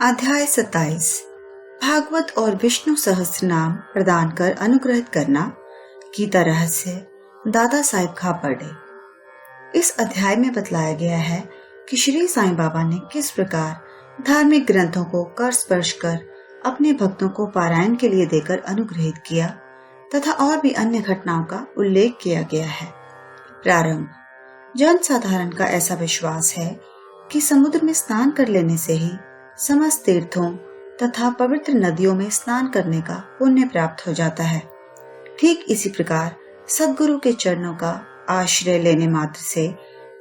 अध्याय 27 भागवत और विष्णु सहस्त्र नाम प्रदान कर अनुग्रहित करना। गीता रहस्य दादा साहिब खापर्डे। इस अध्याय में बतलाया गया है कि श्री साईं बाबा ने किस प्रकार धार्मिक ग्रंथों को कर स्पर्श कर अपने भक्तों को पारायण के लिए देकर अनुग्रहित किया तथा और भी अन्य घटनाओं का उल्लेख किया गया है। प्रारंभ। जन साधारण का ऐसा विश्वास है कि समुद्र में स्नान कर लेने से ही समस्त तीर्थों तथा पवित्र नदियों में स्नान करने का पुण्य प्राप्त हो जाता है। ठीक इसी प्रकार सद्गुरु के चरणों का आश्रय लेने मात्र से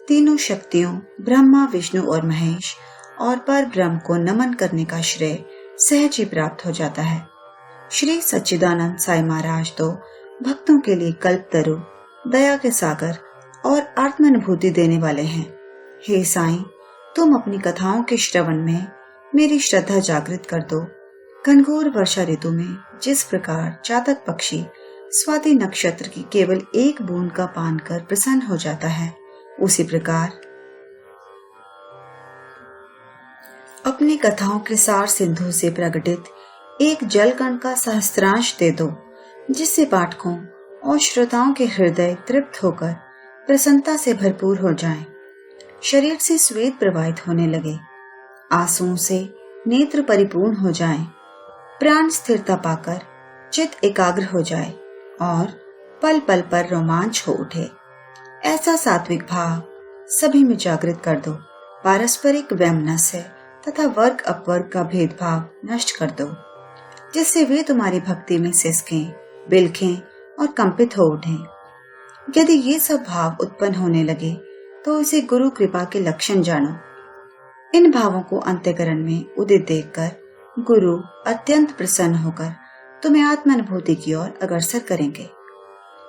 तीनों शक्तियों ब्रह्मा विष्णु और महेश और पर ब्रह्म को नमन करने का श्रेय सहज ही प्राप्त हो जाता है। श्री सच्चिदानंद साई महाराज तो भक्तों के लिए कल्पतरु, दया के सागर और आत्मानुभूति देने वाले हैं। हे साईं, तुम अपनी कथाओं के श्रवण में मेरी श्रद्धा जागृत कर दो। घनघोर वर्षा ऋतु में जिस प्रकार चातक पक्षी स्वाति नक्षत्र की केवल एक बूंद का पान कर प्रसन्न हो जाता है, उसी प्रकार अपनी कथाओं के सार सिंधु से प्रकटित एक जलकण का सहस्त्रांश दे दो, जिससे पाठकों और श्रोताओं के हृदय तृप्त होकर प्रसन्नता से भरपूर हो जाएं, शरीर से स्वेद प्रवाहित होने लगे, आंसुओं से नेत्र परिपूर्ण हो जाएं, प्राण स्थिरता पाकर चित्त एकाग्र हो जाए और पल पल पर रोमांच हो उठे। ऐसा सात्विक भाव सभी में जागृत कर दो। पारस्परिक वैमनस्य तथा वर्ग अपवर्ग का भेदभाव नष्ट कर दो, जिससे वे तुम्हारी भक्ति में सिसकें, बिलखें और कंपित हो उठें। यदि ये सब भाव उत्पन्न होने लगे तो इसे गुरु कृपा के लक्षण जानो। इन भावों को अंतःकरण में उदित देखकर गुरु अत्यंत प्रसन्न होकर तुम्हें आत्मानुभूति की ओर अग्रसर करेंगे।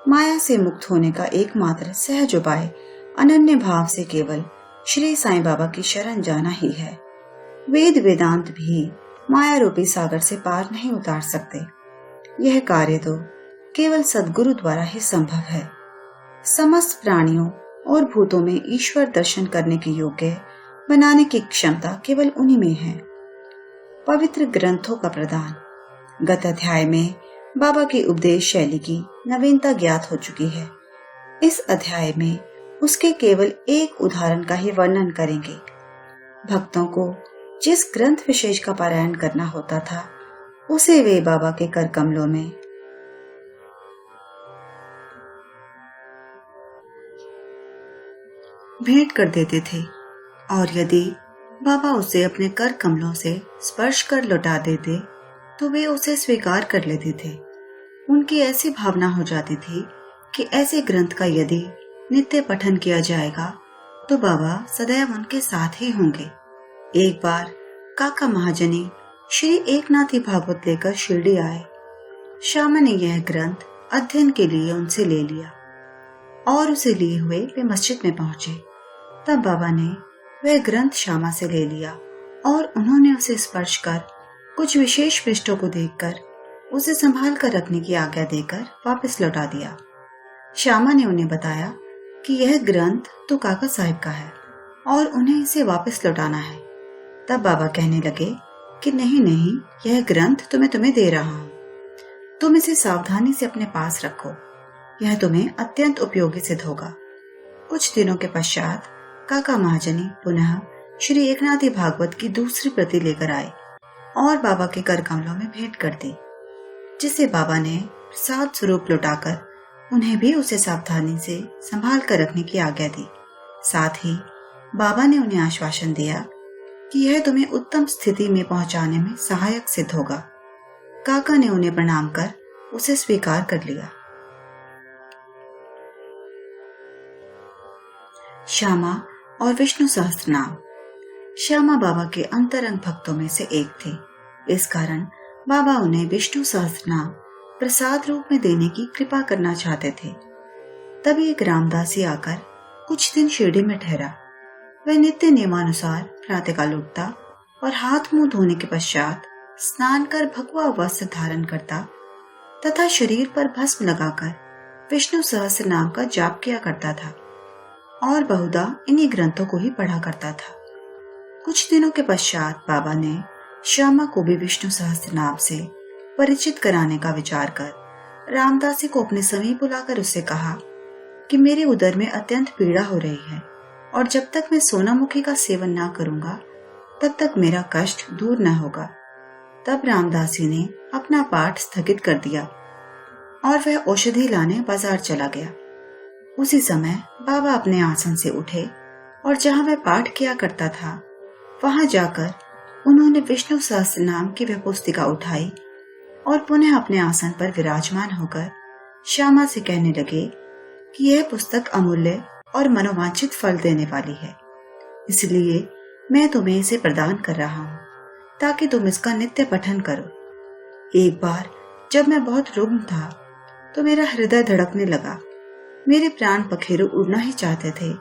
माया से मुक्त होने का एकमात्र सहज उपाय अनन्य भाव से केवल श्री साईं बाबा की शरण जाना ही है। वेद वेदांत भी माया रूपी सागर से पार नहीं उतार सकते। यह कार्य तो केवल सद्गुरु द्वारा ही संभव है। समस्त प्राणियों और भूतों में ईश्वर दर्शन करने के योग्य बनाने की क्षमता केवल उन्हीं में है। पवित्र ग्रंथों का प्रदान। गत अध्याय में बाबा की उपदेश शैली की नवीनता ज्ञात हो चुकी है। इस अध्याय में उसके केवल एक उदाहरण का ही वर्णन करेंगे। भक्तों को जिस ग्रंथ विशेष का पारायण करना होता था, उसे वे बाबा के कर कमलों में भेंट कर देते थे, और यदि बाबा उसे अपने कर कमलों से स्पर्श कर लौटा देते तो वे उसे स्वीकार कर लेते थे। उनकी ऐसी भावना हो जाती थी कि ऐसे ग्रंथ का यदि नित्य पठन किया जाएगा तो बाबा सदैव उनके साथ ही होंगे। एक बार काका महाजनी श्री एकनाथी भागवत लेकर शिरडी आए। श्यामा ने यह ग्रंथ अध्ययन के लिए उनसे ले लिया और उसे लिए हुए वे मस्जिद में पहुंचे। तब बाबा ने वह ग्रंथ श्यामा से ले लिया और उन्होंने उसे स्पर्श कर कुछ विशेष पृष्ठों को देखकर उसे संभाल कर रखने की आज्ञा देकर वापस लौटा दिया। श्यामा ने उन्हें बताया कि यह ग्रंथ तो काका साहिब का है और उन्हें इसे वापस लौटाना है। तब बाबा कहने लगे कि नहीं नहीं, यह ग्रंथ तुम्हें दे रहा हूँ, तुम इसे सावधानी से अपने पास रखो, यह तुम्हें अत्यंत उपयोगी सिद्ध होगा। कुछ दिनों के पश्चात काका महाजनी पुनः श्री एकनाथी भागवत की दूसरी प्रति लेकर आए और बाबा के कर कमलों में भेंट कर दी, जिसे बाबा ने प्रसाद स्वरूप लौटाकर उन्हें भी उसे सावधानी से संभाल कर रखने की आज्ञा दी। साथ ही बाबा ने उन्हें आश्वासन दिया कि यह तुम्हें उत्तम स्थिति में पहुंचाने में सहायक सिद्ध होगा। काका ने उन्हें प्रणाम कर उसे स्वीकार कर लिया। श्यामा और विष्णु सहस्त्रनाम। श्यामा बाबा के अंतरंग भक्तों में से एक थे। इस कारण बाबा उन्हें विष्णु सहस्त्रनाम प्रसाद रूप में देने की कृपा करना चाहते थे। तभी एक रामदासी आकर कुछ दिन शिरडी में ठहरा। वह नित्य नियमानुसार प्रातःकाल उठता और हाथ मुंह धोने के पश्चात स्नान कर भगवा वस्त्र धारण करता तथा शरीर पर भस्म लगाकर विष्णु सहस्त्र नाम का जाप किया करता था और बहुधा इन्हीं ग्रंथों को ही पढ़ा करता था। कुछ दिनों के पश्चात बाबा ने श्यामा को भी विष्णु सहस्त्रनाम से परिचित कराने का विचार कर रामदासी को अपने समीप बुलाकर उससे कहा कि मेरे उदर में अत्यंत पीड़ा हो रही है और जब तक मैं सोनामुखी का सेवन ना करूंगा तब तक मेरा कष्ट दूर न होगा। तब रामदासी ने अपना पाठ स्थगित कर दिया और वह औषधि लाने बाजार चला गया। उसी समय बाबा अपने आसन से उठे और जहां वह पाठ किया करता था वहां जाकर उन्होंने विष्णु सहस्त्रनाम की वह पुस्तिका उठाई और पुनः अपने आसन पर विराजमान होकर श्यामा से कहने लगे कि यह पुस्तक अमूल्य और मनोवांछित फल देने वाली है, इसलिए मैं तुम्हें इसे प्रदान कर रहा हूँ ताकि तुम इसका नित्य पठन करो। एक बार जब मैं बहुत रुग्ण था तो मेरा हृदय धड़कने लगा, मेरे प्राण पखेरु उड़ना ही चाहते थे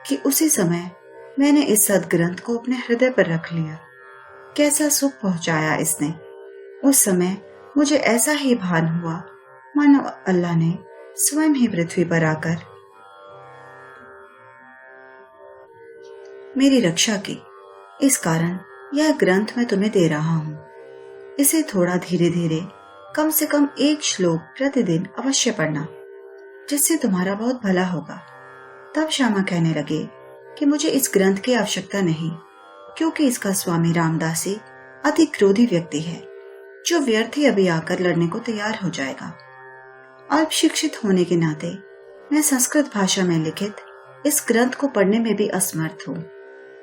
कि उसी समय मैंने इस सद्ग्रंथ को अपने हृदय पर रख लिया। कैसा सुख पहुंचाया इसने। उस समय मुझे ऐसा ही भान हुआ मानो अल्लाह ने स्वयं ही पृथ्वी पर आकर मेरी रक्षा की। इस कारण यह ग्रंथ मैं तुम्हें दे रहा हूँ। इसे थोड़ा धीरे धीरे कम से कम एक श्लोक प्रतिदिन अवश्य पढ़ना, जिससे तुम्हारा बहुत भला होगा। तब श्यामा कहने लगे कि मुझे इस ग्रंथ की आवश्यकता नहीं, क्योंकि इसका स्वामी रामदासी अति क्रोधी व्यक्ति है जो व्यर्थ ही अभी आकर लड़ने को तैयार हो जाएगा। अल्प शिक्षित होने के नाते मैं संस्कृत भाषा में लिखित इस ग्रंथ को पढ़ने में भी असमर्थ हूँ।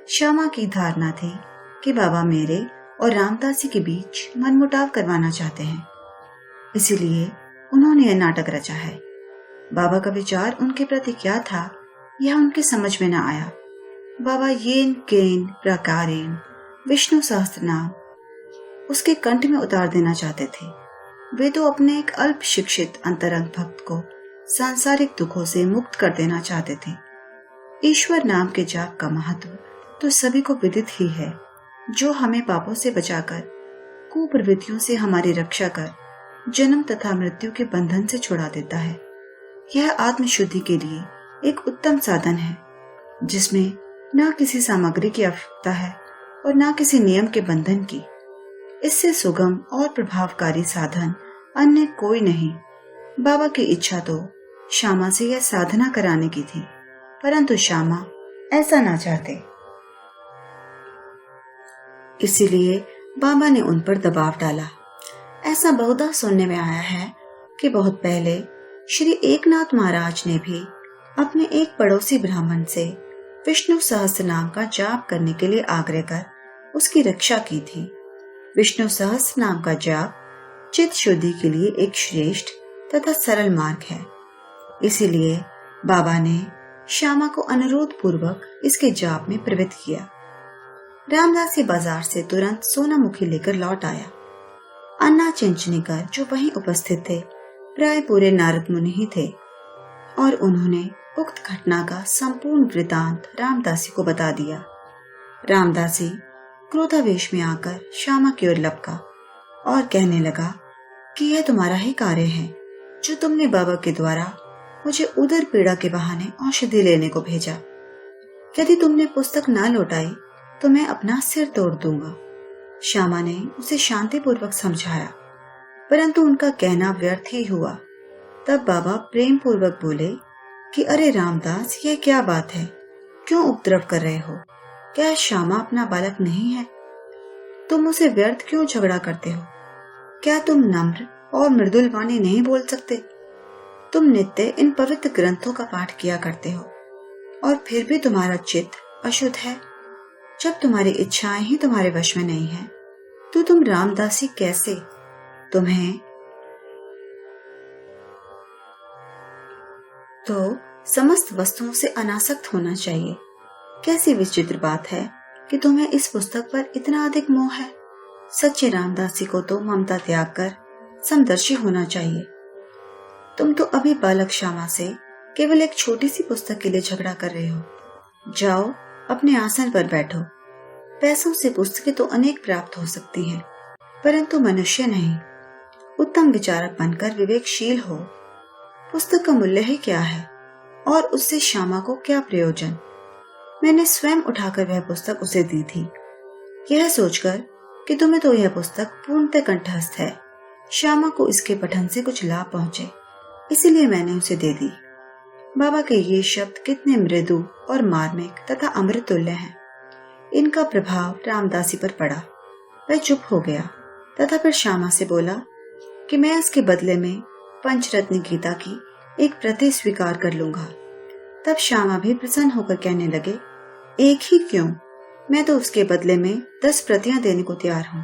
श्यामा की धारणा थी कि बाबा मेरे और रामदासी के बीच मनमुटाव करवाना चाहते हैं, इसीलिए उन्होंने यह नाटक रचा है। बाबा का विचार उनके प्रति क्या था यह उनकी समझ में न आया। बाबा येन केन प्रकारेण विष्णु सहस्त्रनाम उसके कंठ में उतार देना चाहते थे। वे तो अपने एक अल्प शिक्षित अंतरंग भक्त को सांसारिक दुखों से मुक्त कर देना चाहते थे। ईश्वर नाम के जाप का महत्व तो सभी को विदित ही है, जो हमें पापों से बचाकर कुप्रवृत्तियों से हमारी रक्षा कर जन्म तथा मृत्यु के बंधन से छुड़ा देता है। यह आत्मशुद्धि के लिए एक उत्तम साधन है, जिसमें न किसी सामग्री की आवश्यकता है और न किसी नियम के बंधन की। इससे सुगम और प्रभावकारी साधन अन्य कोई नहीं। बाबा की इच्छा तो श्यामा से यह साधना कराने की थी, परंतु श्यामा ऐसा ना चाहते। इसीलिए बाबा ने उन पर दबाव डाला। ऐसा बहुधा सुनने में आया है कि बहुत पहले श्री एकनाथ महाराज ने भी अपने एक पड़ोसी ब्राह्मण से विष्णु सहस्त्रनाम का जाप करने के लिए आग्रह कर उसकी रक्षा की थी। विष्णु सहस्त्रनाम का जाप चित्त शुद्धि के लिए एक श्रेष्ठ तथा सरल मार्ग है। इसीलिए बाबा ने श्यामा को अनुरोध पूर्वक इसके जाप में प्रवृत्त किया। रामदासी बाजार से तुरंत सोनामुखी लेकर लौट आया। अन्ना चिंचनीकर जो वहीं उपस्थित थे प्राय पूरे नारद मुनि ही थे और उन्होंने उक्त घटना का संपूर्ण वृतांत रामदासी को बता दिया। रामदासी क्रोधावेश में आकर श्यामा की ओर लपका और कहने लगा कि यह तुम्हारा ही कार्य है, जो तुमने बाबा के द्वारा मुझे उदर पीड़ा के बहाने औषधि लेने को भेजा। यदि तुमने पुस्तक ना लौटाई तो मैं अपना सिर तोड़ दूंगा। श्यामा ने उसे शांतिपूर्वक समझाया, परंतु उनका कहना व्यर्थ ही हुआ। तब बाबा प्रेम पूर्वक बोले कि अरे रामदास, यह क्या बात है, क्यों उपद्रव कर रहे हो? क्या श्यामा अपना बालक नहीं है? तुम उसे व्यर्थ क्यों झगड़ा करते हो? क्या तुम नम्र और मृदुल वाणी नहीं बोल सकते? तुम नित्य इन पवित्र ग्रंथों का पाठ किया करते हो और फिर भी तुम्हारा चित्त अशुद्ध है। जब तुम्हारी इच्छाएं ही तुम्हारे वश में नहीं है तो तुम रामदासी कैसे? तुम्हें तो समस्त वस्तुओं से अनासक्त होना चाहिए। कैसी विचित्र बात है कि तुम्हें इस पुस्तक पर इतना अधिक मोह है। सच्चे रामदासी को तो ममता त्याग कर समदर्शी होना चाहिए। तुम तो अभी बालक श्यामा से केवल एक छोटी सी पुस्तक के लिए झगड़ा कर रहे हो। जाओ अपने आसन पर बैठो। पैसों से पुस्तकें तो अनेक प्राप्त हो सकती हैं, परंतु मनुष्य नहीं। उत्तम विचारक बनकर विवेकशील हो। पुस्तक का मूल्य ही क्या है और उससे श्यामा को क्या प्रयोजन? मैंने स्वयं उठाकर वह पुस्तक उसे दी थी, यह सोचकर कि तुम्हें तो यह पुस्तक पूर्णतः कंठस्थ है। श्यामा को इसके पठन से कुछ लाभ पहुंचे, इसीलिए मैंने उसे दे दी। बाबा के ये शब्द कितने मृदु और मार्मिक तथा अमृत तुल्य हैं। इनका प्रभाव रामदासी पर पड़ा। वह चुप हो गया तथा फिर श्यामा से बोला कि मैं उसके बदले में पंचरत्न गीता की एक प्रति स्वीकार कर लूंगा। तब श्यामा भी प्रसन्न होकर कहने लगे, एक ही क्यों, मैं तो उसके बदले में 10 प्रतियां देने को तैयार हूं।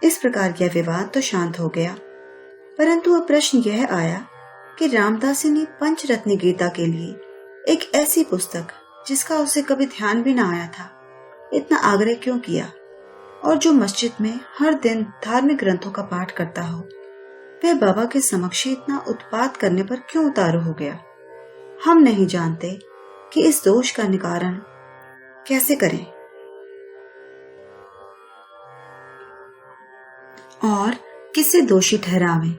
इस प्रकार यह विवाद तो शांत हो गया, परंतु अब प्रश्न यह आया कि रामदासी ने पंचरत्न गीता के लिए एक ऐसी पुस्तक जिसका उसे कभी ध्यान भी न आया था, इतना आग्रह क्यों किया, और जो मस्जिद में हर दिन धार्मिक ग्रंथों का पाठ करता हो, वह बाबा के समक्ष इतना उत्पात करने पर क्यों उतारू हो गया। हम नहीं जानते कि इस दोष का निवारण कैसे करें और किसे दोषी ठहरावें।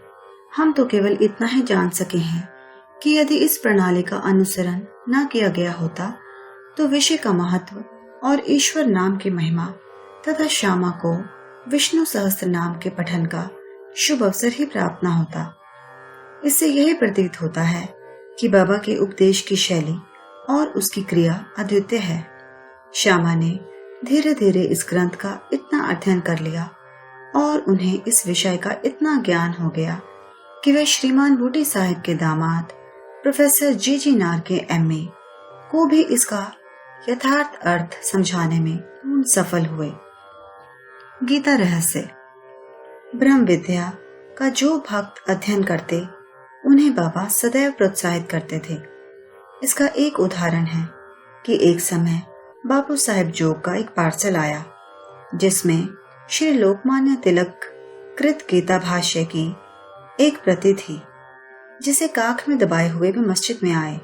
हम तो केवल इतना ही जान सके हैं कि यदि इस प्रणाली का अनुसरण न किया गया होता तो विषय का महत्व और ईश्वर नाम की महिमा तथा श्यामा को विष्णु सहस्त्र नाम के पठन का शुभ अवसर ही प्राप्त न होता। इससे यही प्रतीत होता है कि बाबा के उपदेश की शैली और उसकी क्रिया अद्वितीय है। श्यामा ने धीरे धीरे इस ग्रंथ का इतना अध्ययन कर लिया और उन्हें इस विषय का इतना ज्ञान हो गया कि वे श्रीमान बूटी साहिब के दामाद प्रोफेसर जी नार के MA को भी इसका यथार्थ अर्थ समझाने में पूर्ण सफल हुए। गीता रहस्य। ब्रह्म विद्या का जो भक्त अध्ययन करते उन्हें बाबा सदैव प्रोत्साहित करते थे। इसका एक उदाहरण है कि एक समय बापू साहेब जोग का एक पार्सल आया जिसमें श्री लोकमान्य तिलक कृत गीता भाष्य की एक प्रति थी, जिसे काख में दबाए हुए वे मस्जिद में आए।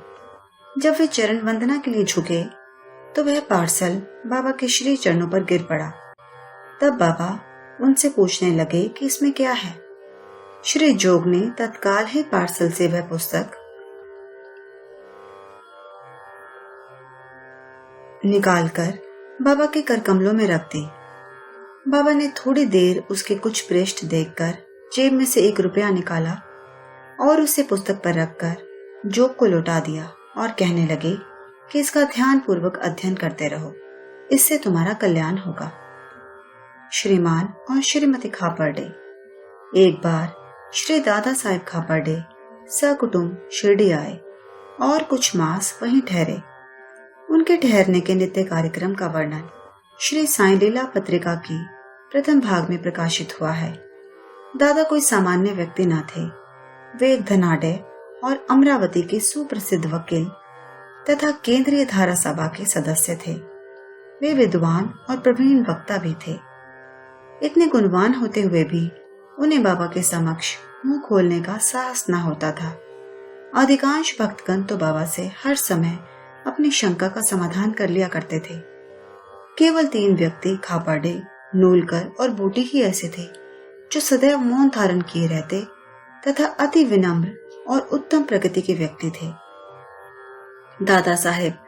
जब वे चरण वंदना के लिए झुके तो वह पार्सल बाबा के श्री चरणों पर गिर पड़ा। तब बाबा उनसे पूछने लगे कि इसमें क्या है। श्री जोग ने तत्काल ही पार्सल से वह पुस्तक निकालकर बाबा के कर कमलों में रख दी। बाबा ने थोड़ी देर उसके कुछ पृष्ठ देखकर जेब में से 1 रुपया निकाला और उसे पुस्तक पर रखकर जोग को लौटा दिया और कहने लगे कि इसका ध्यान पूर्वक अध्ययन करते रहो, इससे तुम्हारा कल्याण होगा। श्रीमान और श्रीमती खापर्डे। एक बार श्री दादा साहेब खापर्डे सकुटुंब शिरडी आए और कुछ मास वहीं ठहरे। उनके ठहरने के नित्य कार्यक्रम का वर्णन श्री साईं लीला पत्रिका की प्रथम भाग में प्रकाशित हुआ है। दादा कोई सामान्य व्यक्ति न थे। वे एक धनाढ्य और अमरावती के सुप्रसिद्ध वकील तथा केंद्रीय धारा सभा के सदस्य थे। वे विद्वान और प्रवीण वक्ता भी थे। इतने गुणवान होते हुए भी उन्हें बाबा के समक्ष मुंह खोलने का साहस न होता था। अधिकांश भक्तगण तो बाबा से हर समय अपनी शंका का समाधान कर लिया करते थे। केवल 3 व्यक्ति खापर्डे, नूलकर और बूटी ही ऐसे थे जो सदैव मौन धारण किए रहते तथा अति विनम्र और उत्तम प्रकृति के व्यक्ति थे। दादा साहेब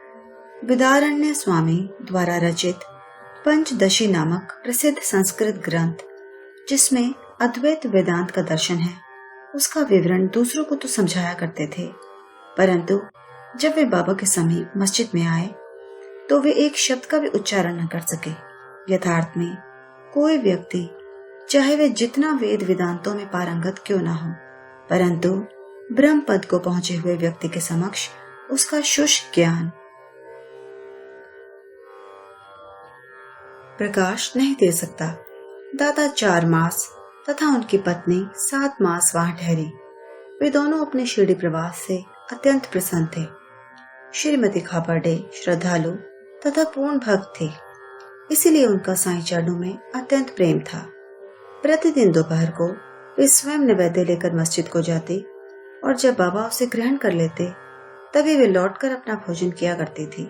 विदारण्य स्वामी द्वारा रचित पंचदशी नामक प्रसिद्ध संस्कृत ग्रंथ, जिसमें अद्वैत वेदांत का दर्शन है, उसका विवरण दूसरों को तो समझाया करते थे, परंतु जब वे बाबा के समीप मस्जिद में आए तो वे एक शब्द का भी उच्चारण न कर सके। यथार्थ में कोई व्यक्ति, चाहे वे जितना वेद वेदांतों में पारंगत क्यों न हो, परंतु ब्रह्म पद को पहुंचे हुए व्यक्ति के समक्ष उसका शुष्क ज्ञान प्रकाश नहीं दे सकता। दादा 4 मास तथा उनकी पत्नी 7 मास वहां ठहरी। वे दोनों अपने शिरडी प्रवास से अत्यंत प्रसन्न थे। श्रीमती खापर्डे श्रद्धालु तथा पूर्ण भक्त थी, इसीलिए उनका साईं चरणों में अत्यंत प्रेम था। प्रतिदिन दोपहर को वे स्वयं नैवेद्य लेकर मस्जिद को जाती और जब बाबा उसे ग्रहण कर लेते तभी वे लौटकर अपना भोजन किया करती थी।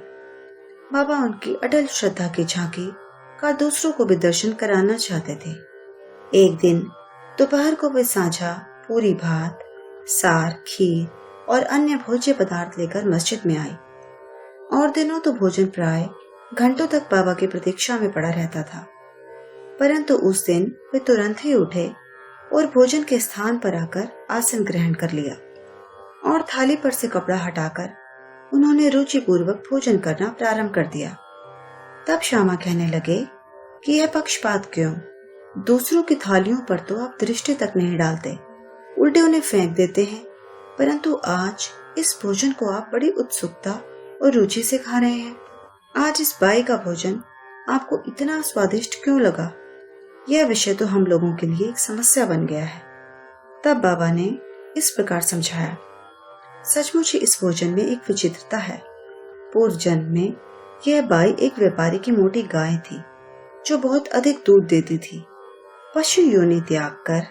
बाबा उनकी अटल श्रद्धा की झांकी का दूसरों को भी दर्शन कराना चाहते थे। एक दिन दोपहर को वे साझा पूरी भात, सार, खीर और अन्य भोज्य पदार्थ लेकर मस्जिद में आई। और दिनों तो भोजन प्राय घंटों तक बाबा की प्रतीक्षा में पड़ा रहता था। परंतु उस दिन वे तुरंत ही उठे और भोजन के स्थान पर आकर आसन ग्रहण कर लिया और थाली पर से कपड़ा हटाकर उन्होंने रुचिपूर्वक भोजन करना प्रारंभ कर दिया। तब श्यामा कहने लगे कि यह पक्षपात क्यों? दूसरों की थालियों पर तो आप दृष्टि तक नहीं डालते, उल्टे उन्हें फेंक देते हैं, परंतु आज इस भोजन को आप बड़ी उत्सुकता और रुचि से खा रहे हैं। आज इस बाई का भोजन आपको इतना स्वादिष्ट क्यों लगा? यह विषय तो हम लोगों के लिए एक समस्या बन गया है। तब बाबा ने इस प्रकार समझाया, सचमुच ही इस भोजन में एक विचित्रता है। पूर्व जन्म में यह बाई एक व्यापारी की मोटी गाय थी जो बहुत अधिक दूध देती थी। पशु योनि त्याग कर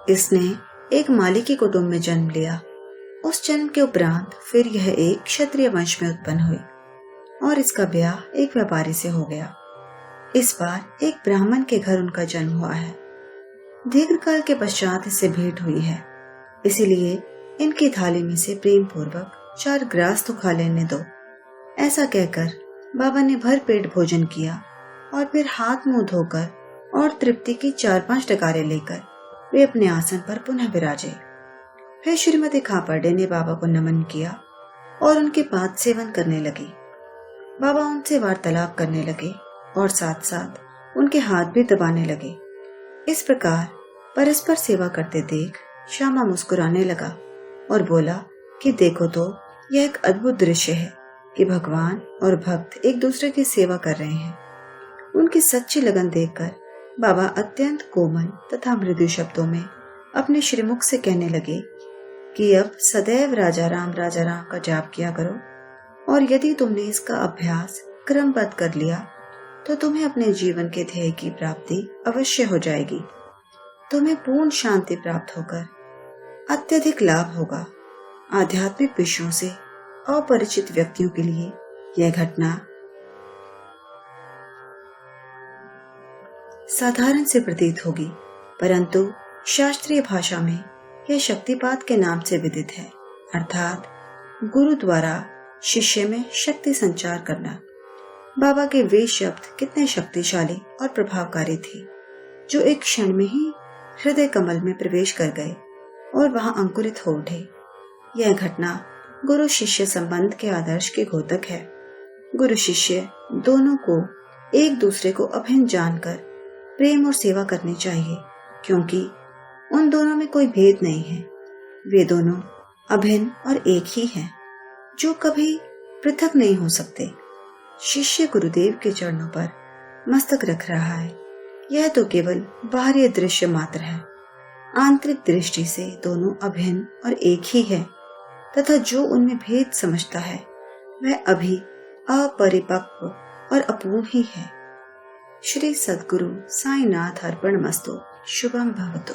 इसने एक माली के कुटुंब में जन्म लिया। उस जन्म के उपरांत फिर यह एक क्षत्रिय वंश में उत्पन्न हुई और इसका ब्याह एक व्यापारी से हो गया। इस बार एक ब्राह्मण के घर उनका जन्म हुआ है। दीर्घकाल के पश्चात इससे भेंट हुई है, इसीलिए इनकी थाली में से प्रेम पूर्वक 4 ग्रास तो खा लेने दो। ऐसा कहकर बाबा ने भर पेट भोजन किया और फिर हाथ मुंह धोकर और तृप्ति की 4-5 डकारे लेकर वे अपने आसन पर पुनः विराजे। फिर श्रीमती खापर्डे ने बाबा को नमन किया और उनके पाद सेवन करने लगी। बाबा उनसे वार्तालाप करने लगे और साथ साथ उनके हाथ भी दबाने लगे। इस प्रकार परस्पर सेवा करते देख श्यामा मुस्कुराने लगा और बोला कि देखो तो यह एक अद्भुत दृश्य है कि भगवान और भक्त एक दूसरे की सेवा कर रहे हैं। उनकी सच्ची लगन देखकर बाबा अत्यंत कोमल तथा मृदु शब्दों में अपने श्रीमुख से कहने लगे कि अब सदैव राजा राम का जाप किया करो, और यदि तुमने इसका अभ्यास क्रमबद्ध कर लिया तो तुम्हें अपने जीवन के ध्येय की प्राप्ति अवश्य हो जाएगी। तुम्हें पूर्ण शांति प्राप्त होकर अत्यधिक लाभ होगा। आध्यात्मिक विषयों से अपरिचित व्यक्तियों के लिए यह घटना साधारण से प्रतीत होगी, परंतु शास्त्रीय भाषा में यह शक्तिपात के नाम से विदित है, अर्थात गुरु द्वारा शिष्य में शक्ति संचार करना। बाबा के वे शब्द कितने शक्तिशाली और प्रभावकारी थे जो एक क्षण में ही हृदय कमल में प्रवेश कर गए और वहां अंकुरित हो उठे। यह घटना गुरु शिष्य संबंध के आदर्श के घोतक है। गुरु शिष्य दोनों को एक दूसरे को अभिन्न जानकर प्रेम और सेवा करनी चाहिए, क्योंकि उन दोनों में कोई भेद नहीं है। वे दोनों अभिन्न और एक ही हैं, जो कभी पृथक नहीं हो सकते। शिष्य गुरुदेव के चरणों पर मस्तक रख रहा है, यह तो केवल बाहरी दृश्य मात्र है। आंतरिक दृष्टि से दोनों अभिन्न और एक ही है, तथा जो उनमें भेद समझता है वह अभी अपरिपक्व और अपूर्ण ही है। श्री सद्गुरु साईनाथ अर्पणमस्तु। शुभम भवतु।